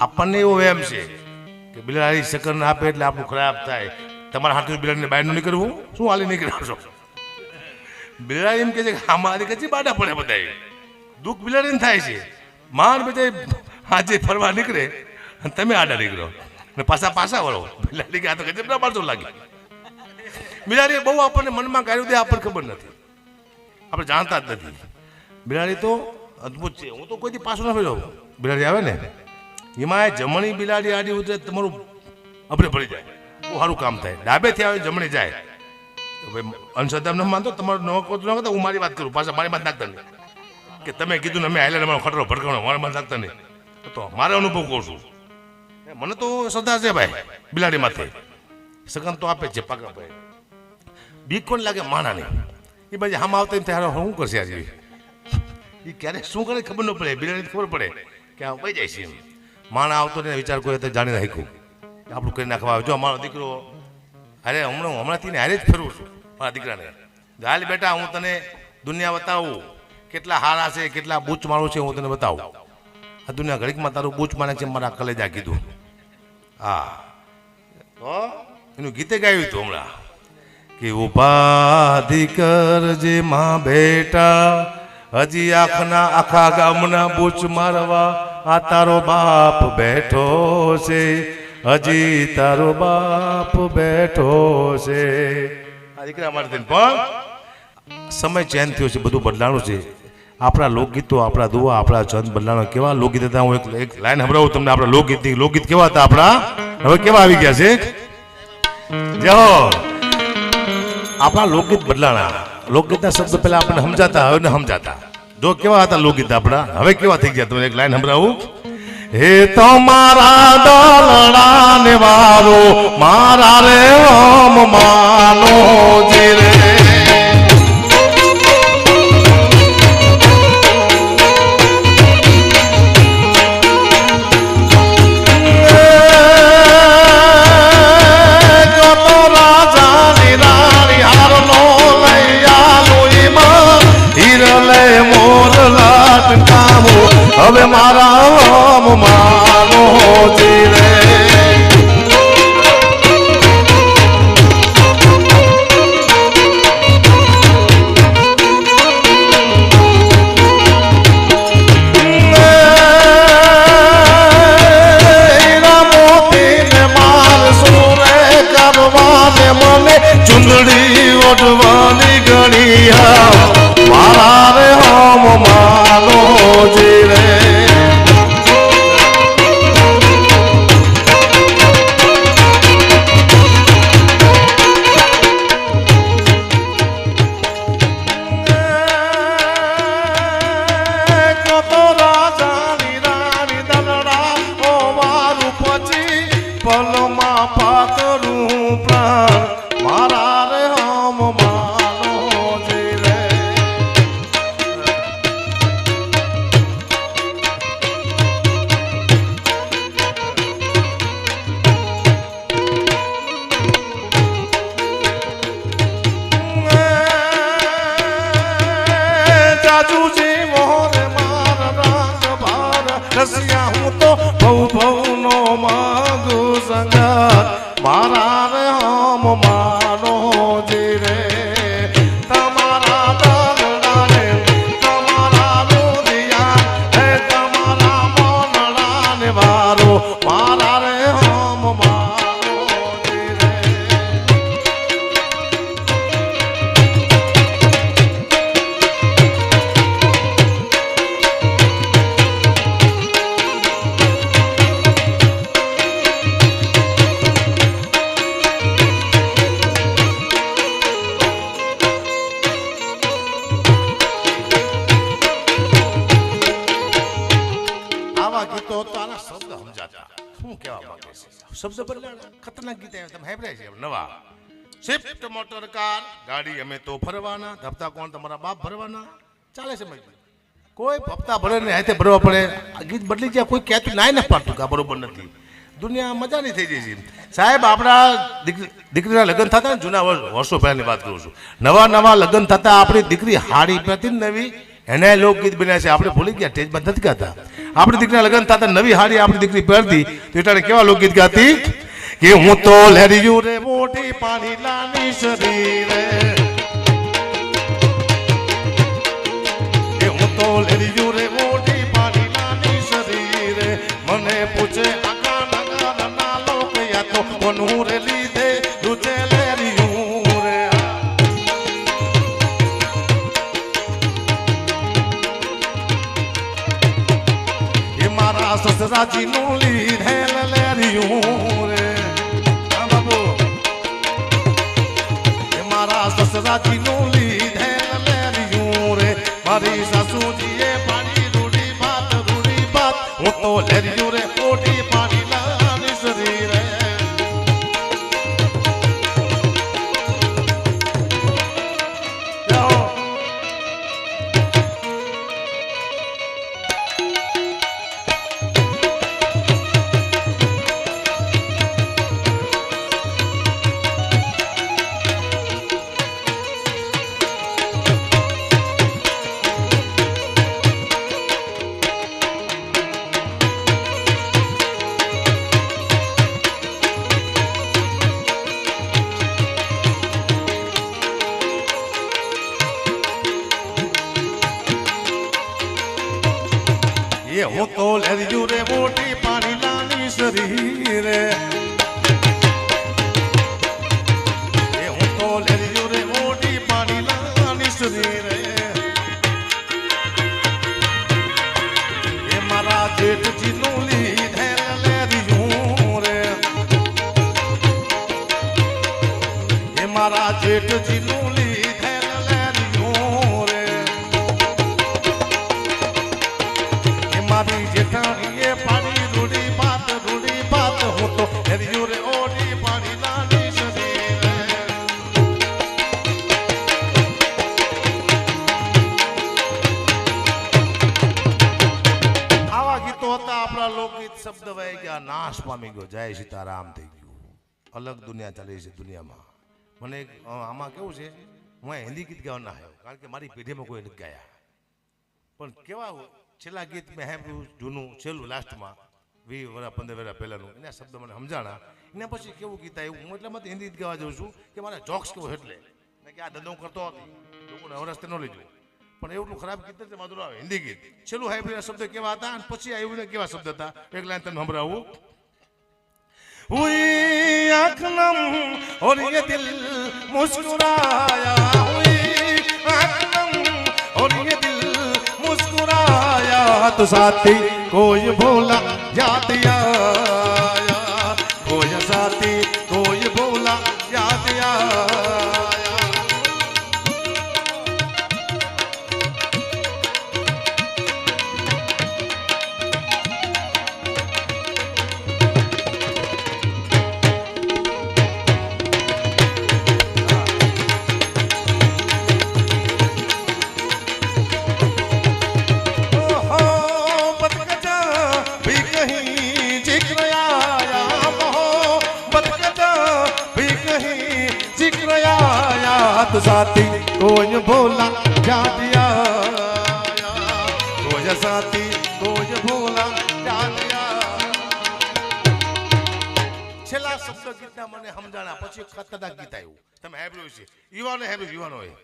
A: આપણને એવો વહેમ છે કે બિલાડી શકન આપે એટલે આપણું ખરાબ થાય. તમારા હાથની બિલાડીને બહારનું નીકળવું શું હાલી નીકળ્યો છો? બિલાડી એમ કે છે કે અમારી કચી બાડા પડે બધા. દુઃખ બિલાડીને થાય છે. માંડ બધા આજે ફરવા નીકળે અને તમે આડા નીકળો ને પાછા વળો. બિલાડી કે આ તો ગજબ ના મારતો લાગે. બિલાડી બહુ આપણને મનમાં ગાળ્યું દે આપણને ખબર નથી. આપણે જાણતા જ નથી. બિલાડી તો અદભુત છે. હું તો કોઈથી પાછું ના ફેર્યો. બિલાડી આવે ને એમાં જમણી બિલાડી આડી ઉતરે તમારું અભરે પડી જાય. બહુ સારું કામ થાય. ડાબેથી આવે જમણી જાય. અંશદામ ન માનતો તમારો ન કરતા હું મારી વાત કરું. પાછા મારી વાત નાખતા નહીં કે તમે કીધું ને અમે હાઈલાન્ડ મારો ખટરો ભડકાણો મારી વાત નાખતા નહીં. તો મારે અનુભવ કહું છું. મને તો શ્રદ્ધા છે ભાઈ બિલાડી માથે. સગન તો આપે છે પાકા ભાઈ. બીક કોણ લાગે માણાની. એ બાજુ આમ આવતા એમ થાય શું કરશે આજે એ ક્યારે શું કરે ખબર ન પડે. બિલાડી ખબર પડે કે આ વહી જાય છે એમ. માણા આવતો ને વિચાર કોઈ તો જાણીને હાઈકું આપણું કરી નાખવા આવે. જો મારો દીકરો અરે હમણાંથી ને હારે જ ફેરવું છું મારા દીકરાને. હાલ બેટા હું તને દુનિયા બતાવું કેટલા હારા છે કેટલા બૂચ મારું છે હું તને બતાવું. આ દુનિયા ઘડીકમાં તારું બૂચ માને છે મારા કલેજા કીધું. હા તો એનું ગીતે ગાયું હતું હમણાં કે ઉપાધિ કરજે માં બેટા હજી આખા ગામના બૂચ મારવા આ તારો બાપ બેઠો છે. હજી તારો બાપ બેઠો છે. આ દીકરા માટે પણ સમય ચેન્જ થયો છે. બધું બદલાણું છે. આપણા લોકગીતો આપણા દુઆ આપણા છંદ બદલાણો. કેવા લોકગીત હતા હું એક લાઈન સંભળાવું તમને. આપણા લોકગીત કેવા હતા આપણા હવે કેવા આવી ગયા છે. જો આપણા લોકગીત બદલાણા. લોકગીતના શબ્દ પેલા આપણને સમજાતા હવે ને સમજાતા. જો કેવા હતા લોકગીત આપણા હવે કેવા થઈ ગયા. તમને એક લાઈન સંભળાવું. હે તમારા દલડા ને વારો મારા રે ઓમ માનો જી રે. હવે મારા ઓમ માનો જી રે. ચુંદડી ઓઢવાની ગણિયા મારા રે ઓમ માનો જી રે. પલમાં પાતરું પ્રાણ મારા રે ઓમ માનો જી રે. રાજુ છે મોર માર રાજ ભાર રસિયા હું તો ભવ ભવનો માંગુ સંગાત મારા રે હમ માનો જે રે તમારા દરડાને તમારા રોદિયા હે તમારા મોનડાને વારો મારા રે હમ માનો જે રે शब्द बदला खतरनाक गीत है તમે હેબરાય છે નવા સ્વિફ્ટ મોટર કાર ગાડી અમે તો ફરવાના હપ્તા કોણ તમારા બાપ ભરવાના ચાલે છે મજી કોઈ હપ્તા ભરે ને હાથે ભરવા પડે આ ગીત બદલી જાય કોઈ કહેતું નાય ન પાડતું કે બરોબર નથી દુનિયા મજા નહીં થઈ જઈ છે સાહેબ આપણા દીકરીના લગ્ન થતા ને જૂના વર્ષો પહેલાની વાત કરું છું નવા નવા લગ્ન થતા આપણી દીકરી હાડી પહેરતી નવી એને લોકગીત બન્યા છે આપણે ભૂલી ગયા સ્ટેજ પર નથી ગાતા આપણી દીકરીના લગ્ન થતા નવી હાડી આપણી દીકરી પહેરતી તો એટલે કેવા લોકગીત ગાતી કે હું તો લહેરિયું રે મોટી પાણી લાની શરીરે કે હું તો લહેરિયું રે મોટી પાણી લાની શરીરે મને પૂછે આકા નગર ના લોક યા તો કોનું રે લીધે દુજે લહેરિયું રે એ મારા સસરાજી નું લીધે લહેરિયું રે સસરાજી નું લીધે લેરિયું રે મારી સાસુજીએ પાણી રૂડી બાત હું તો લેરિયું રે મોટી પાણી લાની શરીરે હું તો લેરિયું રે મોટી પાણી લાની શરીરે એ હું તો લેરિયું રે મોટી પાણી લાની શરીરે એ મારા જેઠજી નું લીધે લેરિયું રે એ મારા જેઠજી નું લીધે લેરિયું રે મારી જેઠાણીએ પાણી રૂડી બાત હું તો લેરિયું રે ઓડી પાણી લાની શરીરે આવા ગીતો હતા આપણા લોકગીત શબ્દ વહી ગયા નાશ પામી ગયો જય સીતારામ થઈ ગયું અલગ દુનિયા ચાલે છે દુનિયામાં મને આમાં કેવું છે હું હિન્દી ગીત ગાવા ના આવ્યો કારણ કે મારી પેઢીમાં કોઈ નથી ગાયા પણ કેવા છેલ્લા ગીત મેં સાંભળ્યું જૂનું છેલ્લું લાસ્ટમાં 20 વર્ષ 15 વર્ષ પહેલાંનું એના શબ્દ મને સમજાણા એના પછી કેવું ગીત આવ્યું હું એટલે મને હિન્દી ગીત ગાવા જાઉં છું કે મારે જોક્સ કેવું એટલે કે આ ધંધો કરતો હતી લોકોને હવરસ્તે ન લીધું પણ એટલું ખરાબ ગીત નથી વાંધો આવે હિન્દી ગીત છેલ્લું સાંભળ્યા શબ્દ કેવા હતા અને પછી આવ્યું ને કેવા શબ્દ હતા એક લાઈન તમે સંભળાવું हुई आँख नम और ये दिल मुस्कुराया हुई आँख नम और ये दिल मुस्कुराया तो साथी कोई बोला याद आया कोई साथी कोई बोला याद आया तो साथी कोई बोला याद आया સાથી તોજ ભોલા ચાલ્યા. છેલ્લા શબ્દ ગીતના મને સમજાણા પછી ખતરનાક ગીત આવ્યું. તમે હેબ્રું છે યુવાનો હોય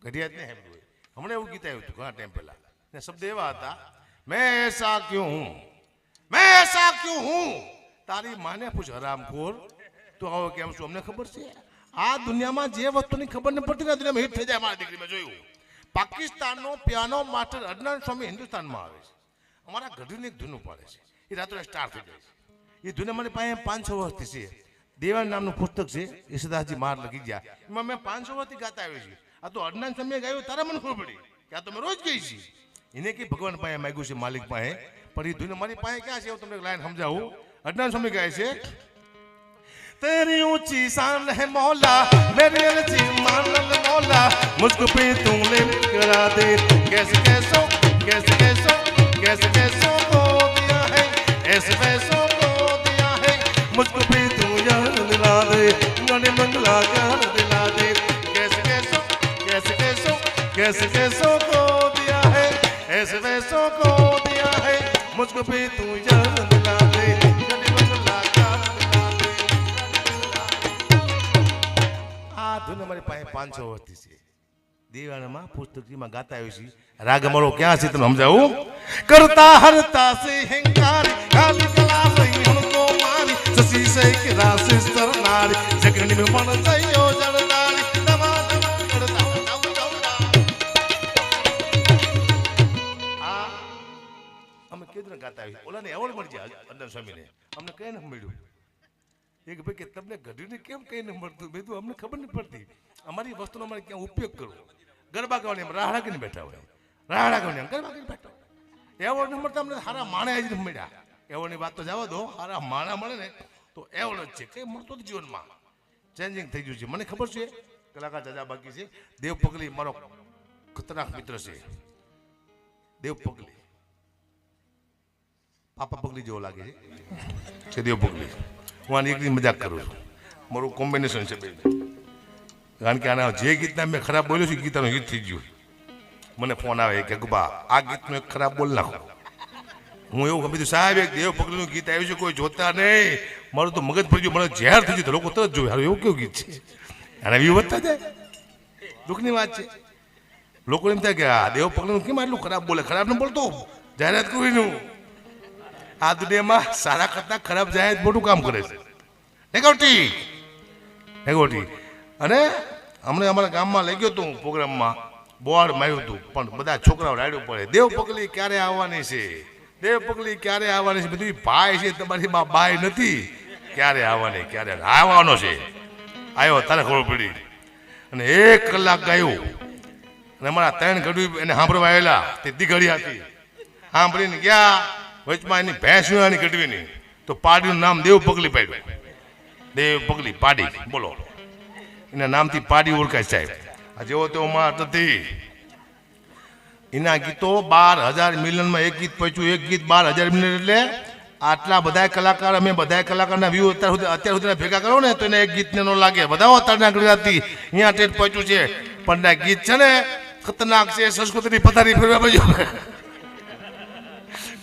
A: ઘડિયાળ ને હેબ્રું હોય. હમણાં એવું ગીત આવ્યું હતું ઘણા ટાઈમ પહેલા ને શબ્દ એવા હતા મેં એસા ક્યું હું તારી માને પૂછ હરામખોર તો હવે કેમ છું અમને ખબર છે આ દુનિયામાં જે વસ્તુની ખબર ન પડતી ને દુનિયામાં હિટ થઈ જાય. મારા દીકરી મેં જોયું પાકિસ્તાનનો પિયાનો માસ્ટર અદનાન સ્વામી હિન્દુસ્તાનમાં આવે છે અમારા ગઢવીને એક ધૂન પાડે છે એ રાત્રે સ્ટાર થઈ જાય છે. એ ધૂન અમારી પાસે 500 વર્ષથી છે. દેવાન નામનું પુસ્તક છે એ સદાજી માર લખી ગયા એમાં મેં 500 વર્ષથી ગાતા આવ્યો છીએ. આ તો અદનાન સ્વામીએ ગાયું તારા મને ખબર પડી કે આ તો મેં રોજ ગઈ છીએ. એને કે ભગવાન પાસે માગ્યું છે માલિક પાસે પણ એ ધૂન મારી પાસે ક્યાં છે હું તમને લાઈન સમજાવું. અદનાન સ્વામી કહે છે तेरी ऊंची शान है मौला मेरी अर्जी मान मौला मुझको पे तूने करा दे कैसे कैसो को दिया है ऐसे वैसो को दिया है मुझको पे तू याद दिला दे गणे मंगला याद दिला दे कैसे कैसो को दिया है ऐसे वैसो को दिया है मुझको पे तू याद दिला दे गणे मंगला ધૂન અમારી પાસે 500 વર્ષથી છે. દેવાનમાં પુસ્તકમાં ગાતા આવ્યું છે. રાગ અમારો ક્યાં છે તમે સમજાવું. કરતા હરતા સે હેંકાર કાલી કલા સહી હમકો મારી સસી સે કે રાસે સરનારી જગની મે મન સયો જળનારી નવા કરતા આ અમે કેદને ગાતા આવ્યું. ઓલાને એવોર્ડ મળી જાય અદનાન સ્વામીને અમને કઈ ન મળ્યું. એક ભાઈ કે તમને ગઢવીને કેમ કઈ ન મળતું મેં તો અમને ખબર નહીં પડતી અમારી વસ્તુનો અમારે ક્યાં ઉપયોગ કરવો. ગરબા ગાવાની એમ રાહડા કરીને બેઠા હોય રાહડા ગાવાની એમ ગરબા કરીને બેઠા એવોર્ડ ન મળતા અમને સારા માણા જ મળ્યા. એવોર્ડની વાત તો જવા દો સારા માણા મળે ને તો એવોર્ડ જ છે કંઈ મળતો જ જીવનમાં ચેન્જિંગ થઈ ગયું છે. મને ખબર છે કલાકાર જાજા બાકી છે. દેવ પગલી મારો ખતરનાક મિત્ર છે. દેવ પગલી પાપા પગલી જેવો લાગે છે દેવ પગલી. હું આની એકની મજાક કરું છું મારું કોમ્બિનેશન છે બે કારણ કે આના જે ગીતના મેં ખરાબ બોલ્યો છું ગીતાનું હિટ થઈ ગયું. મને ફોન આવે કે ગબા આ ગીતનું એક ખરાબ બોલ નાખો. હું એવું સમજ્યું સાહેબ એક દેવ પગલીનું ગીત આવ્યું છે કોઈ જોતા નહીં મારું તો મગજ પડી ગયું મને ઝેર થઈ ગયું લોકો તરત જોયું એવું કેવું ગીત છે આના વ્યૂ વધતા જાય દુઃખની વાત છે. લોકો એમ થાય કે આ દેવ પગલીનું કેમ આટલું ખરાબ બોલે ખરાબ ન બોલતો જાહેરાત કોઈનું આ દુનિયામાં સારા કરતા ખરાબ જાહેરાત મોટું કામ કરે છે. નેગોટી અને હમણાં અમારા ગામમાં લઈ ગયો હતું પ્રોગ્રામમાં બોર્ડ માર્યું હતું પણ બધા છોકરાઓ રાડ્યું પડે દેવ પગલી ક્યારે આવવાની છે દેવ પગલી ક્યારે આવવાની છે. બધું ભાઈ છે તમારી માં બાઈ નથી ક્યારે આવવાની ક્યારે આવવાનો છે. આવ્યો તારે ખબર પડી અને 1 કલાક ગાયું અને અમારા 3 ગઢવી એને સાંભળવા આવેલા તે દીઘડી હતી સાંભળીને ગયા વચમાં એની ભેંસ વિનાની ગઢવીની તો પાડીનું નામ દેવ પગલી પાડ્યું. દેવ પગલી પાડી બોલો એના નામથી પાડી ઓળખાય સાહેબ. આ જેવો તેવો માણસ નથી. એના ગીતો 12,000 મિલિયનમાં એક ગીત પહોંચ્યું. એક ગીત 12,000 મિલિયન એટલે આટલા બધા કલાકાર અમે બધા કલાકારના વ્યૂ અત્યાર સુધી ભેગા કરો ને તો એને એક ગીતને ન લાગે. બધા અત્યારના ગુજરાતી અહીંયા ટેટ પહોંચ્યું છે પણ આ ગીત છે ને ખતરનાક છે. સંસ્કૃતિની પથારી ફેરવા બાજુ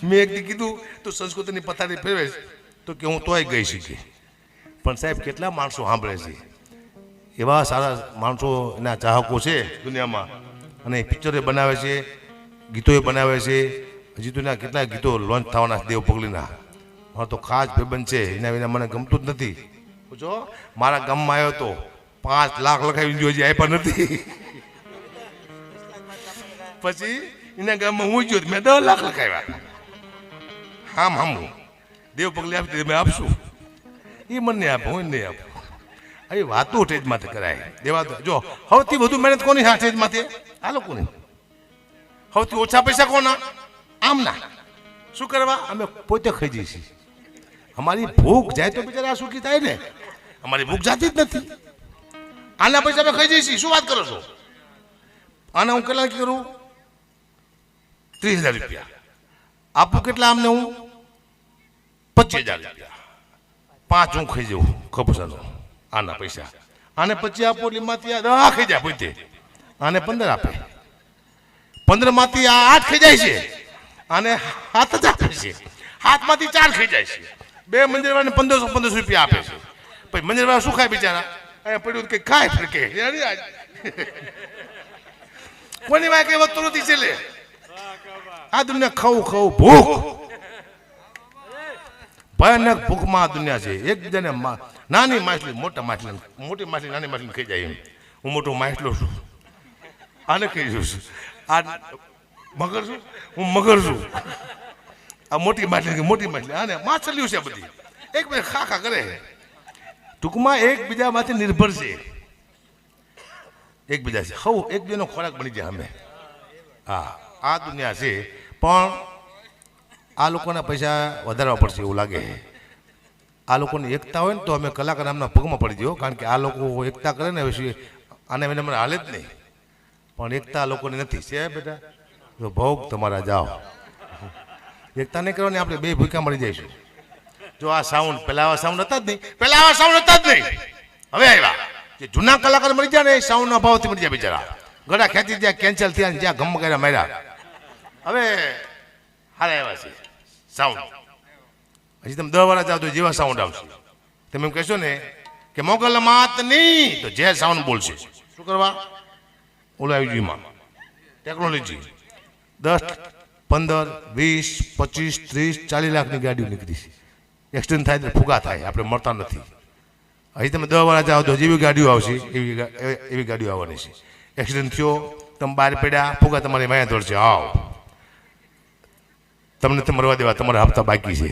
A: મેં એક દી કીધું તો સંસ્કૃતિની પથારી ફેરવે તો કે હું તોય ગઈ શીખી. પણ સાહેબ કેટલા માણસો સાંભળે છે એવા સારા માણસો એના ચાહકો છે દુનિયામાં અને પિક્ચરો બનાવે છે ગીતોએ બનાવે છે. હજી તો એના કેટલા ગીતો લોન્ચ થવાના દેવ પગલીના. મારો તો ખાસ ભાઈબંધ છે એના વિના મને ગમતું જ નથી. પૂછો મારા ગામમાં આવ્યો તો 5 લાખ લખાવી જો હજી આપ્યા નથી. પછી એના ગામમાં હું ગયો મેં 10 લાખ લખાવ્યા. હામ દેવ પગલી આપી મેં આપશું એ મને નહીં આપે હું નહીં આપું. આવી વાતો સ્ટેજમાંથી કરાય દેવા જો સૌથી વધુ મહેનત કોની હા સ્ટેજમાંથી આ લોકોની. સૌથી ઓછા પૈસા કોના આમના. શું કરવા અમે પોતે ખાઈ જઈએ છીએ. અમારી ભૂખ જાય તો બિચારા સુખી થાય ને. અમારી ભૂખ જાતી જ નથી. આના પૈસા અમે ખાઈ જઈએ છીએ. શું વાત કરો છો. આના હું કેટલા કરું 30,000 રૂપિયા આપું. કેટલા આમને હું 25,000 રૂપિયા 5 હું ખાઈ જવું કપસાનો આના પૈસા. આને 25 આપો એટલે માંથી 10 ખાઈ જાય પોતે. આને 15 આપે 15 માંથી આ 8 ખાઈ જાય છે. અને હાથ જ આપે છે, હાથમાંથી 4 ખાઈ જાય છે. 2 મંદિરવાળાને 1500 રૂપિયા આપે છે. પછી મંદિરવાળા શું ખાય બિચારા? અહીંયા પડ્યું કે ખાય ફરકે કોની વાય કઈ વસ્તુ નથી છે. લે આ દુનિયા ખાવું ભૂખ, ભયાનક ભૂખમાં આ દુનિયા છે. એકબીજાને નાની માછલી મોટી માછલી નાની માછલી ખાઈ જાય. એમ હું મોટો માછલો છું, આને ખાઈ જઉં છું. આ મગર છું, હું મગર છું. આ મોટી માછલી આને માછલીઓ છે બધી, એકબીજા ખા કરે. ટૂંકમાં એકબીજામાંથી નિર્ભર છે, એકબીજા છે હવ એકબીજાનો ખોરાક બની જાય. અમે હા આ દુનિયા છે. પણ આ લોકોના પૈસા વધારવા પડશે એવું લાગે. આ લોકોની એકતા હોય ને તો અમે કલાકાર નામના પગમાં પડી જઈએ, કારણ કે આ લોકો એકતા કરે ને પછી આને મને હાલે જ નહીં. પણ એકતા આ લોકોની નથી. છે બેટા તો ભોગ તમારા જાઓ, એકતા નહીં કરવાની. આપણે 2 ભૂકા મળી જઈશું. જો આ સાઉન્ડ પેલા આવા સાઉન્ડ હતા જ નહીં, હવે આવ્યા. જે જૂના કલાકાર મળી જાય ને એ સાઉન્ડના ભાવથી મળી જાય બિચારા. ગળા ખેંચી જ્યાં કેન્સલ થયા ને જ્યાં ગમ કર્યા માર્યા. હવે હારા આવ્યા છે સાઉન્ડ. હજી તમે 10 વાર જાઓ તો જેવા સાઉન્ડ આવશે. તમે એમ કહેશો ને કે મોગલ માત નહીં તો જે સાઉન્ડ બોલશે. શું કરવા? ઓલો આવી ગયું ટેકનોલોજી. 10, 15, 20, 25, 30, 40 લાખની ગાડીઓ નીકળી છે. એક્સિડન્ટ થાય તો ફુગા થાય, આપણે મળતા નથી. હજી તમે 10 વાર જાઓ તો જેવી ગાડીઓ આવશે એવી ગાડીઓ આવવાની છે. એક્સિડન્ટ થયો, તમે બહાર પડ્યા, ફુગા તમારી માયા દોડશે. આવ તમને તો મરવા દેવા, તમારા હપ્તા બાકી છે.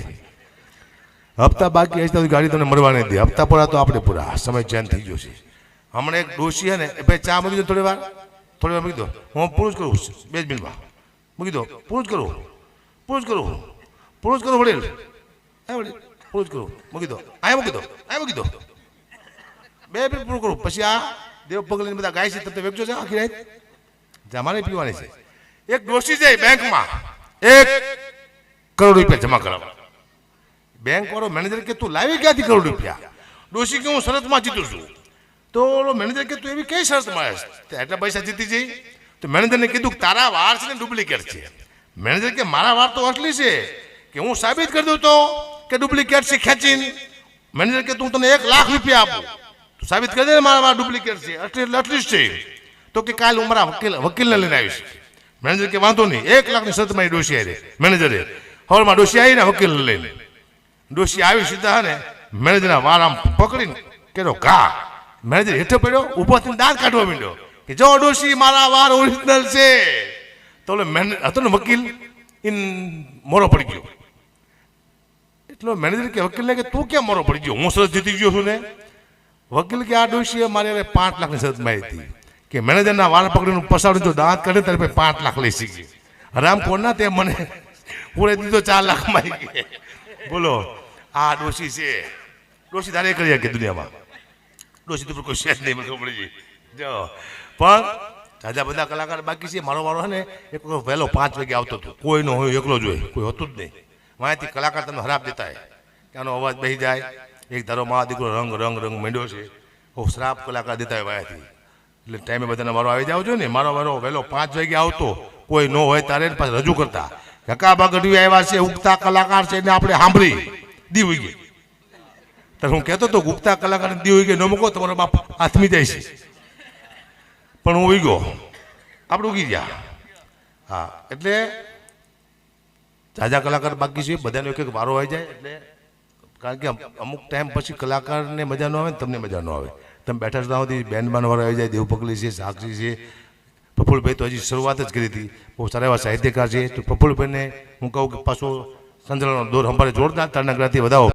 A: હપ્તા બાકી હશે તો ગાડી તમને મરવા નહીં દે. હપ્તા પૂરા તો આપણે પૂરા. સમય ચેન્જ થઈ ગયો છે. હમણાં એક ડોશી છે ને એ ભાઈ ચા મૂકી દો, થોડી વાર મૂકી દો. હું પૂરું જ કરું 2 મિનિટમાં મૂકી દો. પૂરું જ કરું વડીલ. પૂરું જ કરું મૂકી દો. અહીંયા મૂકી દો 2 મિનિટ પૂરું કરું. પછી આ દેવ પગલીને બધા ગાય છે, તમે વેચો છે આખી રાત. અમારે પીવાની છે. એક ડોશી જાય બેંકમાં 1 કરોડ રૂપિયા જમા કરાવવા. બેંક વાળો મેનેજર કે તું લાવી ક્યાંથી કરોડ રૂપિયા? ડોશી કે હું શરતમાં જીતું છું. તો ઓલો મેનેજર કે તું એવી કઈ શરત મળે એટલા પૈસા જીતી જઈ? તો મેનેજરને કીધું કે તારા વાર છે ને ડુપ્લિકેટ છે. મેનેજર કે મારા વાર તો અસલી છે, કે હું સાબિત કરી દઉં તો કે ડુપ્લિકેટ છે ખેંચીને. મેનેજર કે તું તને 1 લાખ રૂપિયા આપું, તું સાબિત કરી દે ને મારા વાર ડુપ્લિકેટ છે, અટલીસ્ટ છે. તો કે કાલે હું મારા વકીલને લઈને આવીશ. મેનેજર કે વાંધો નહીં. 1 લાખની શરતમાં ડોશી આવી. મેનેજરે હવારમાં ડોશી આવી ને વકીલને લઈને. ડોશી આવી સીધા ને મેનેજરના વાર આમ પકડીને કેરો ઘા. મેનેજર હેઠો પડ્યો, ઊભો થઈને દાંત કાઢવા માંડ્યો કે જો ડોશી મારા વાર ઓરિજિનલ છે. તો હતો ને વકીલ ઇન મોરો પડી ગયો. એટલો મેનેજર કે વકીલને કે તું કેમ મોરો પડી ગયો? હું શરત જીતી ગયો છું ને. વકીલ કે આ ડોશીએ મારે 5 લાખની શરત મારી હતી કે મેનેજરના વાર પકડીને પસાડું જો દાંત કાઢે ત્યારે 5 લાખ લઈ શીખી. રામ કોના તે મને પૂરે દીધો 4 લાખ મારી ગઈ. બોલો આ ડોશી છે. ડોશી તારે કરી કે દુનિયામાં ડોશી તો કોઈ શેર નહીં, મને ખબર પડી જો. પણ જાજા બધા કલાકાર બાકી છે. મારો વારો છે ને એક વહેલો 5 વાગે આવતો હતો. કોઈ નો હોય, એકલો જ હોય, કોઈ હતું જ નહીં. વાંથી કલાકાર તમને હરાપ દેતા હોય, ત્યાંનો અવાજ બેસી જાય. એક ધારો મારા દીકરો રંગ માંડ્યો છે, શ્રાપ કલાકાર દેતા હોય વાયાથી. એટલે ટાઈમે બધાને મારો આવી જાવ છો ને. મારો વારો વહેલો 5 વાગે આવતો, કોઈ ન હોય તારે પાછું રજૂ કરતા. હકાબા ગઢવી આવ્યા છે, ઉગતા કલાકાર છે, એને આપણે સાંભળી દી ઉઈ ગઈ. તો હું કહેતો હતો ઉગતા કલાકાર દી ઉઈ ગઈ ન મૂકો, તમારો બાપ હાથમી જાય છે. પણ હું ઉઈ ગયો, આપણે ઉગી ગયા. હા એટલે જાજા કલાકાર બાકી છે, બધાનો એક વારો આવી જાય. એટલે કારણ કે અમુક ટાઈમ પછી કલાકારને મજા ન આવે ને તમને મજા ન આવે. તમે બેઠા છો સુધી બેન્ડમાં વાળો આવી જાય. દેવ પગલી છે, સાક્ષી છે, પ્રફુલભાઈ તો હજી શરૂઆત જ કરી હતી. બહુ સારા એવા સાહિત્યકાર છે. તો પ્રફુલભાઈને હું કહું કે પાછો સંજળાનો દોર સંભાળે જોરદાર તારના ગ્રાથી વધાવો.